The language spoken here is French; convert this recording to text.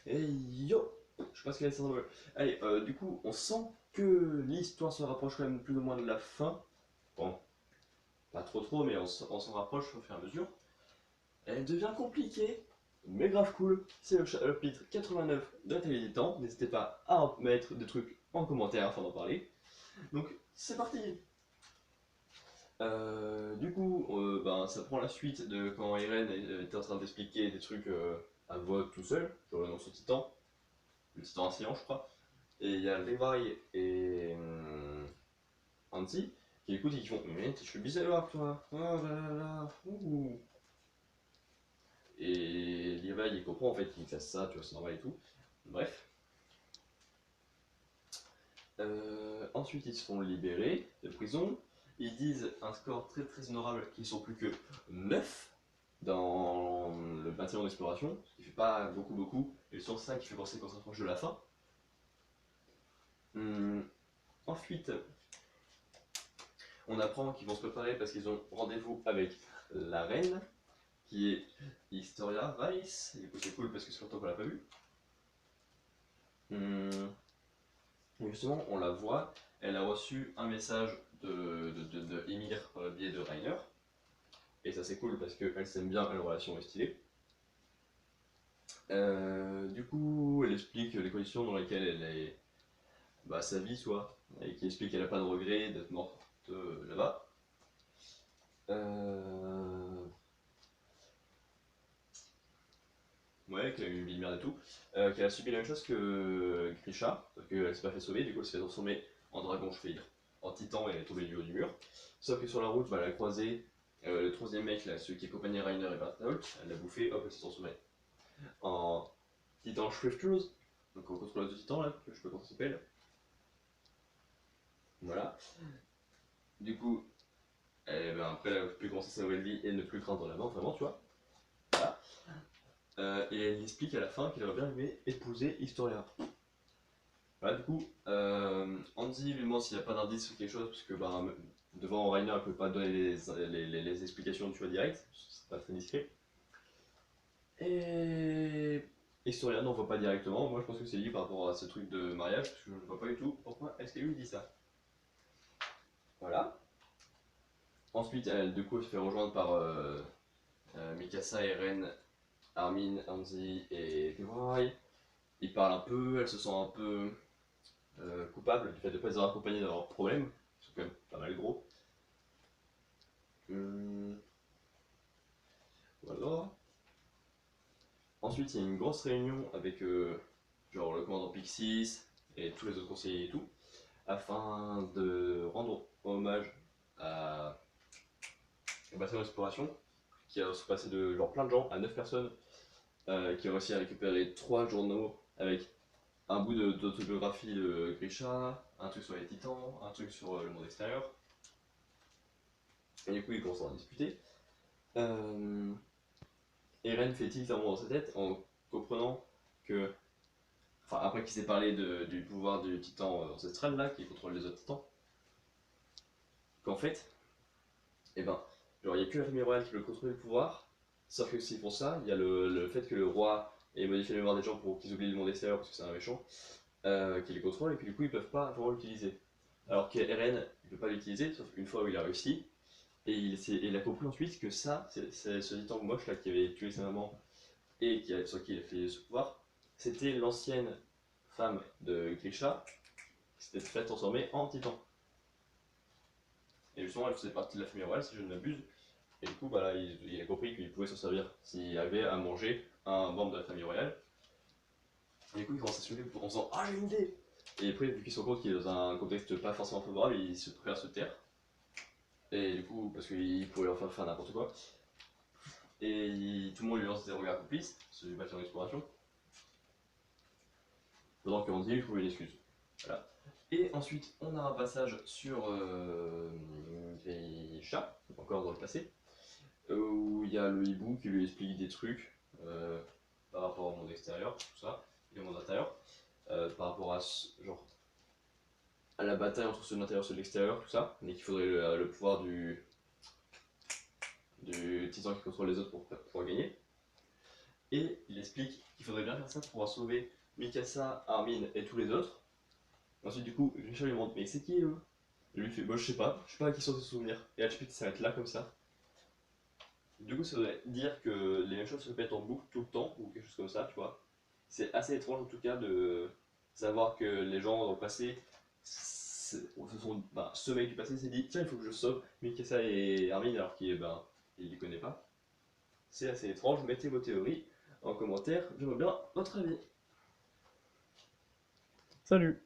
Et yo, je sais pas ce qu'elle est ça. Allez, du coup, on sent que l'histoire se rapproche quand même plus ou moins de la fin. Bon, pas trop trop, mais on s'en rapproche au fur et à mesure. Elle devient compliquée, mais grave cool. C'est le chapitre 89 de la télé des temps. N'hésitez pas à mettre des trucs en commentaire afin d'en parler. Donc, c'est parti. Du coup, ben, ça prend la suite de quand Eren était en train d'expliquer des trucs à voix tout seul, genre dans son titan, le titan assaillant, je crois. Et il y a Levi et Anti qui écoutent et qui font mais je suis bizarre toi, oh là là là, ouh. Et Levi il comprend en fait qu'il fasse ça, tu vois, c'est normal et tout. Bref. Ensuite ils se font libérer de prison. Ils disent un score très très honorable qu'ils sont plus que 9 dans le bâtiment d'exploration, ce qui fait pas beaucoup beaucoup, et le 5 qui fait penser qu'on s'approche de la fin. Ensuite, on apprend qu'ils vont se préparer parce qu'ils ont rendez-vous avec la reine, qui est Historia Weiss. Et du coup, c'est cool parce que c'est longtemps qu'on l'a pas vue. Et justement, on la voit. Elle a reçu un message de Ymir par le biais de Rainer. Et ça, c'est cool parce qu'elle s'aime bien, elle, relation est stylée. Du coup, elle explique les conditions dans lesquelles elle est. Bah, sa vie, soit. Et qui explique qu'elle n'a pas de regret d'être morte là-bas. Euh, Ouais, qu'elle a eu une vie de merde et tout, qu'elle a subi la même chose que Grisha, sauf qu'elle s'est pas fait sauver, du coup elle s'est fait transformer en dragon, je veux dire, en titan et elle est tombée du haut du mur. Sauf que sur la route, bah, elle a croisé le troisième mec, là, celui qui accompagnait Rainer et Berthold, elle l'a bouffé, hop, elle s'est transformée en titan Shrifters, donc en contrôleuse de titan, là, que je sais pas comment ça s'appelle. Voilà. Du coup, après elle a pu commencer sa nouvelle vie et ne plus craindre la mort, vraiment, tu vois. Voilà. Et elle explique à la fin qu'elle aurait bien aimé épouser Historia. Voilà, du coup, Andy lui demande s'il n'y a pas d'indice ou quelque chose, parce que bah, devant Rainer, elle peut pas donner les explications, tu vois, direct, c'est pas très discret. Et Historia n'en voit pas directement, moi je pense que c'est lié par rapport à ce truc de mariage, parce que je ne vois pas du tout pourquoi est-ce qu'elle lui dit ça. Voilà. Ensuite, elle, du coup, elle se fait rejoindre par Mikasa, Eren, Armin, Andy et Leroy. Ils parlent un peu, elle se sent un peu coupable du fait de ne pas les avoir accompagnés dans leurs problèmes, qui sont quand même pas mal gros. Hum, voilà. Ensuite, il y a une grosse réunion avec genre le commandant Pixis et tous les autres conseillers et tout, afin de rendre hommage à au bassin d'exploration, qui a se passé de genre plein de gens à 9 personnes, qui a réussi à récupérer 3 journaux avec un bout d'autobiographie de Grisha, un truc sur les titans, un truc sur le monde extérieur. Et du coup, ils commencent à en discuter. Euh, Eren fait tilt un moment dans sa tête en comprenant que, enfin après qu'il s'est parlé du pouvoir du titan ancestral là, qui contrôle les autres titans, qu'en fait, eh ben, genre il n'y a que la famille royale qui peut contrôler le pouvoir, sauf que s'ils font ça, il y a le fait que le roi ait modifié la mémoire des gens pour qu'ils oublient le monde extérieur parce que c'est un méchant, qui les contrôle et puis du coup ils peuvent pas vraiment l'utiliser. Alors qu'Eren, il peut pas l'utiliser, sauf une fois où il a réussi, et il a compris ensuite que ça, c'est ce titan moche là qui avait tué sa maman et sur qui il a fait ce pouvoir, c'était l'ancienne femme de Grisha qui s'était fait transformer en titan. Et justement, elle faisait partie de la famille royale, si je ne m'abuse. Et du coup, bah là, il a compris qu'il pouvait s'en servir s'il avait à manger un membre de la famille royale. Et du coup, il commence à se lever en disant ah, j'ai une idée. Et après, vu qu'il se rend compte qu'il est dans un contexte pas forcément favorable, il se préfère se taire. Et du coup, parce qu'il pourrait enfin faire n'importe quoi. Et tout le monde lui lance des regards complices, c'est du bâtiment d'exploration. Pendant qu'Andy lui trouve une excuse. Voilà. Et ensuite, on a un passage sur Grisha, encore dans le passé, où il y a le hibou qui lui explique des trucs par rapport au monde extérieur, tout ça, et au monde intérieur, par rapport à genre à la bataille entre ceux de l'intérieur et ceux de l'extérieur, tout ça, mais qu'il faudrait le pouvoir du titan qui contrôle les autres pour pouvoir gagner. Et il explique qu'il faudrait bien faire ça pour pouvoir sauver Mikasa, Armin et tous les autres. Ensuite, du coup, Richard lui demande mais c'est qui eux? Et lui fait bah, je sais pas à qui sont ses souvenirs. Et HP s'arrête là comme ça. Du coup, ça veut dire que les mêmes choses se répètent en boucle tout le temps, ou quelque chose comme ça, tu vois. C'est assez étrange en tout cas de savoir que les gens dans le passé, ce mec du passé s'est dit tiens, il faut que je sauve Mikasa et Armin alors qu'il il les connaît pas. C'est assez étrange, mettez vos théories en commentaire, j'aimerais bien votre avis. Salut!